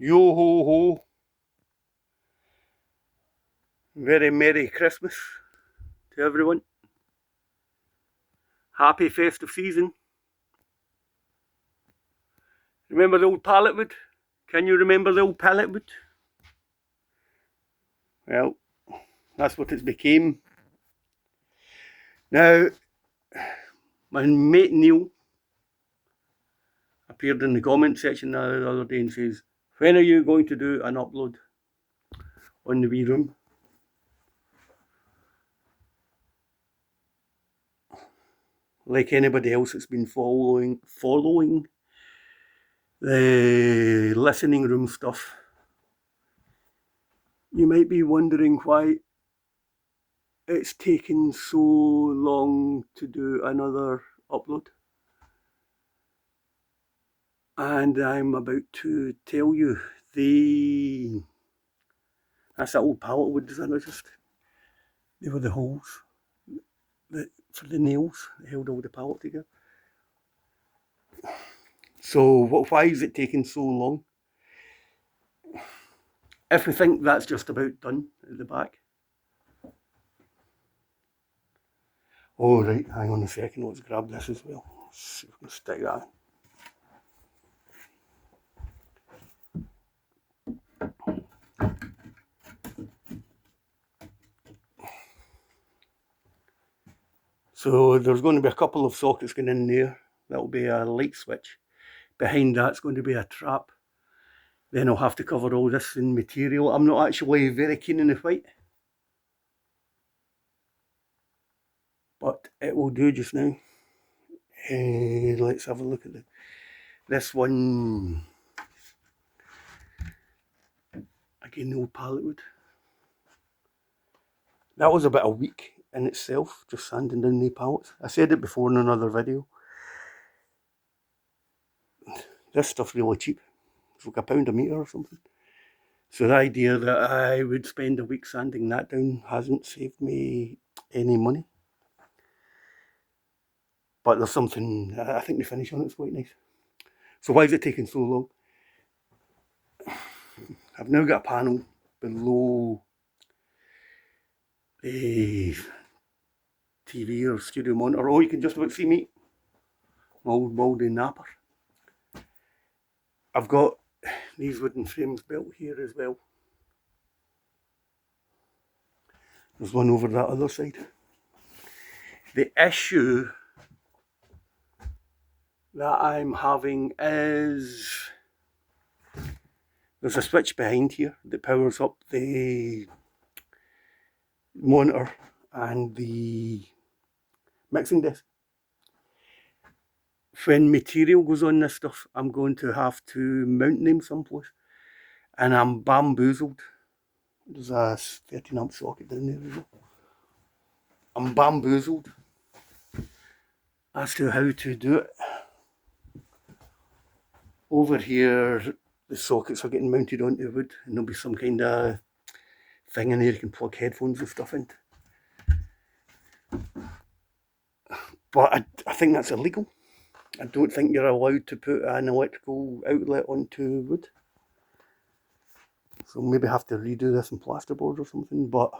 Yo ho ho. Very Merry Christmas to everyone. Happy festive season. Remember the old pallet wood? Can you remember the old pallet wood? Well, that's what it's became. Now, my mate Neil appeared in the comment section the other day and says, when are you going to do an upload on the wee room? Like anybody else that's been following the listening room stuff, you might be wondering why it's taken so long to do another upload. And I'm about to tell you, that's that old pallet wood, isn't it? They were the holes for the nails that held all the pallet together. So why is it taking so long? If we think that's just about done at the back. Oh right, hang on a second, let's grab this as well. Let's stick that in. So there's going to be a couple of sockets going in there. That'll be a light switch. Behind that's going to be a trap. Then I'll have to cover all this in material. I'm not actually very keen on the white, but it will do just now. Let's have a look at this one. Again, the old pallet wood. That was about a week in itself, just sanding down the pallets. I said it before in another video. This stuff's really cheap. It's like £1 a metre or something. So the idea that I would spend a week sanding that down hasn't saved me any money. But there's something, I think the finish on it's quite nice. So why is it taking so long? I've now got a panel below the TV or studio monitor. Oh, you can just about see me. My old baldy napper. I've got these wooden frames built here as well. There's one over that other side. The issue that I'm having is there's a switch behind here that powers up the monitor and the mixing desk. When material goes on this stuff, I'm going to have to mount them someplace, and I'm bamboozled. There's a 13 amp socket down there as well. I'm bamboozled as to how to do it. Over here, the sockets are getting mounted onto wood, and there'll be some kind of thing in there you can plug headphones and stuff into. But I think that's illegal. I don't think you're allowed to put an electrical outlet onto wood. So maybe have to redo this in plasterboard or something, but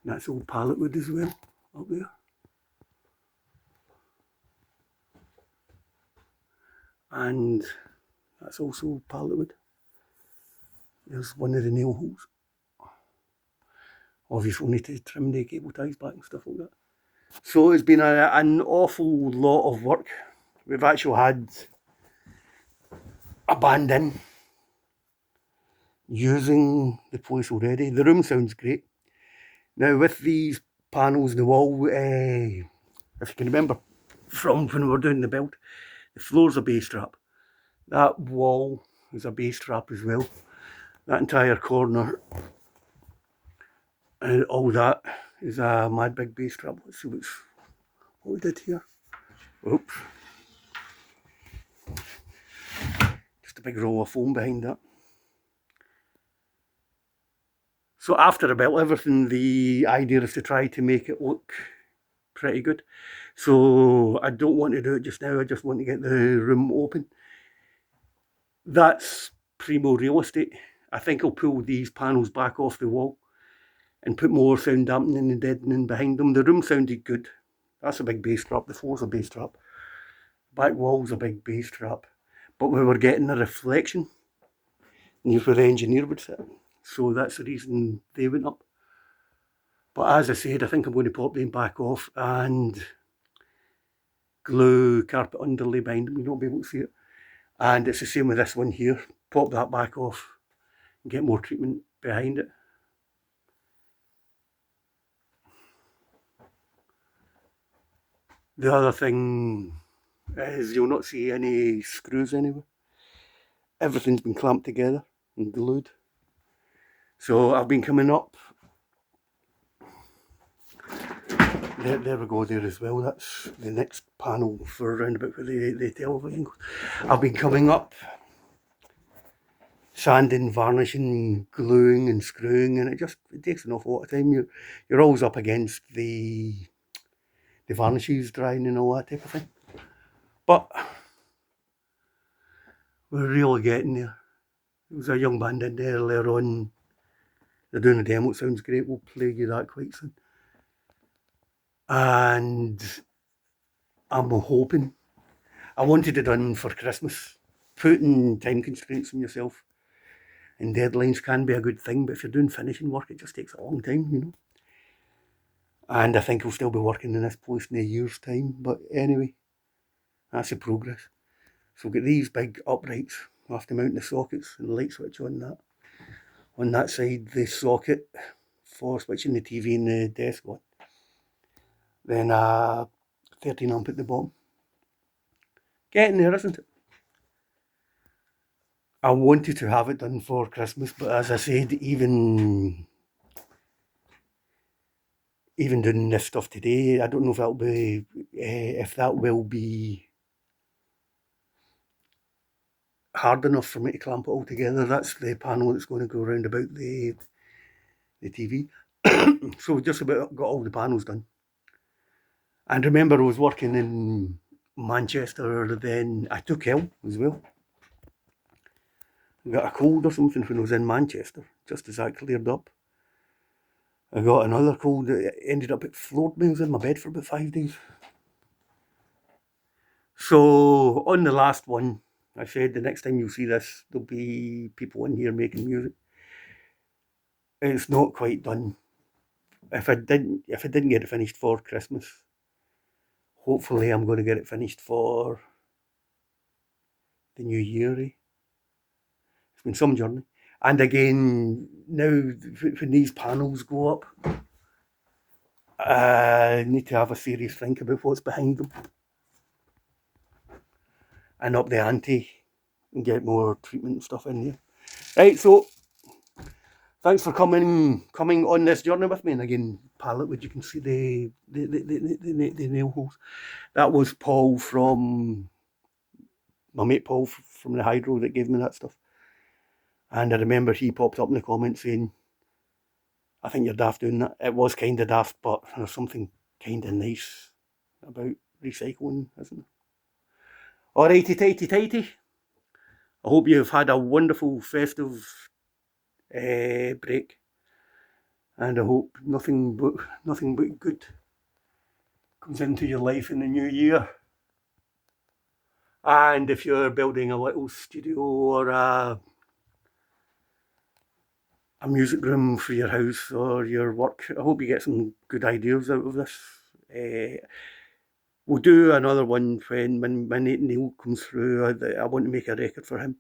that's old pallet wood as well, up there. And that's also pallet wood. There's one of the nail holes. Obviously we'll need to trim the cable ties back and stuff like that. So it's been an awful lot of work. We've actually had a band in using the place already. The room sounds great. Now with these panels in the wall, if you can remember from when we were doing the build, the floor's a base trap. That wall is a base trap as well. That entire corner and all that is a mad big base trap. Let's see what we did here. Oops. Just a big roll of foam behind that. So after I built everything, the idea is to try to make it look pretty good. So I don't want to do it just now. I just want to get the room open. That's primo real estate. I think I'll pull these panels back off the wall and put more sound dampening and deadening behind them. The room sounded good. That's a big bass trap. The floor's a bass trap. Back wall's a big bass trap. But we were getting a reflection near where the engineer would sit. So that's the reason they went up. But as I said, I think I'm going to pop them back off and glue carpet underlay behind them. You won't be able to see it. And it's the same with this one here. Pop that back off and get more treatment behind it. The other thing is you'll not see any screws anywhere. Everything's been clamped together and glued. So I've been coming up. There we go there as well. That's the next panel for around about where the television goes. I've been coming up, sanding, varnishing, gluing and screwing, and it takes an awful lot of time. You're always up against the varnishes drying and all that type of thing. But we're really getting there. There was a young band in there earlier on. They're doing a demo, it sounds great. We'll play you that quite soon. And I'm hoping, I wanted it done for Christmas. Putting time constraints on yourself and deadlines can be a good thing, but if you're doing finishing work, it just takes a long time, you know. And I think I'll still be working in this place in a year's time, but anyway, that's the progress. So we've got these big uprights. I'll have to mount the sockets and the light switch on that. On that side, the socket for switching the TV and the desk on. Then 13 amp at the bottom. Getting there, isn't it? I wanted to have it done for Christmas, but as I said, even doing this stuff today, I don't know if that will be hard enough for me to clamp it all together. That's the panel that's going to go around about the TV. So we just about got all the panels done. And remember, I was working in Manchester, then I took ill as well. I got a cold or something when I was in Manchester, just as that cleared up. I got another cold that ended up, it floored me. I was in my bed for about 5 days. So on the last one, I said the next time you see this, there'll be people in here making music. It's not quite done. If I didn't get it finished for Christmas, hopefully I'm going to get it finished for the new year. It's been some journey. And again, now when these panels go up, I need to have a serious think about what's behind them. And up the ante and get more treatment and stuff in there. Right, so thanks for coming on this journey with me. And again, palette, which you can see the nail holes. That was Paul from my mate Paul from the Hydro that gave me that stuff. And I remember he popped up in the comments saying, I think you're daft doing that. It was kind of daft, but there's something kind of nice about recycling, isn't there? Alrighty, tighty. I hope you've had a wonderful festive break. And I hope nothing but good comes into your life in the new year. And if you're building a little studio or a music room for your house or your work, I hope you get some good ideas out of this. We'll do another one when Neil comes through. I want to make a record for him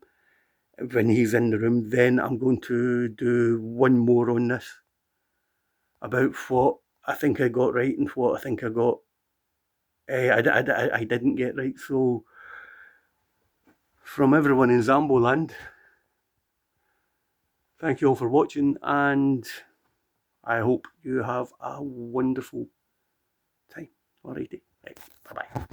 when he's in the room. Then I'm going to do one more on this about what I think I got right and what I think I got I didn't get right. So from everyone in Zamboland, thank you all for watching, and I hope you have a wonderful time. Alrighty, right, bye bye.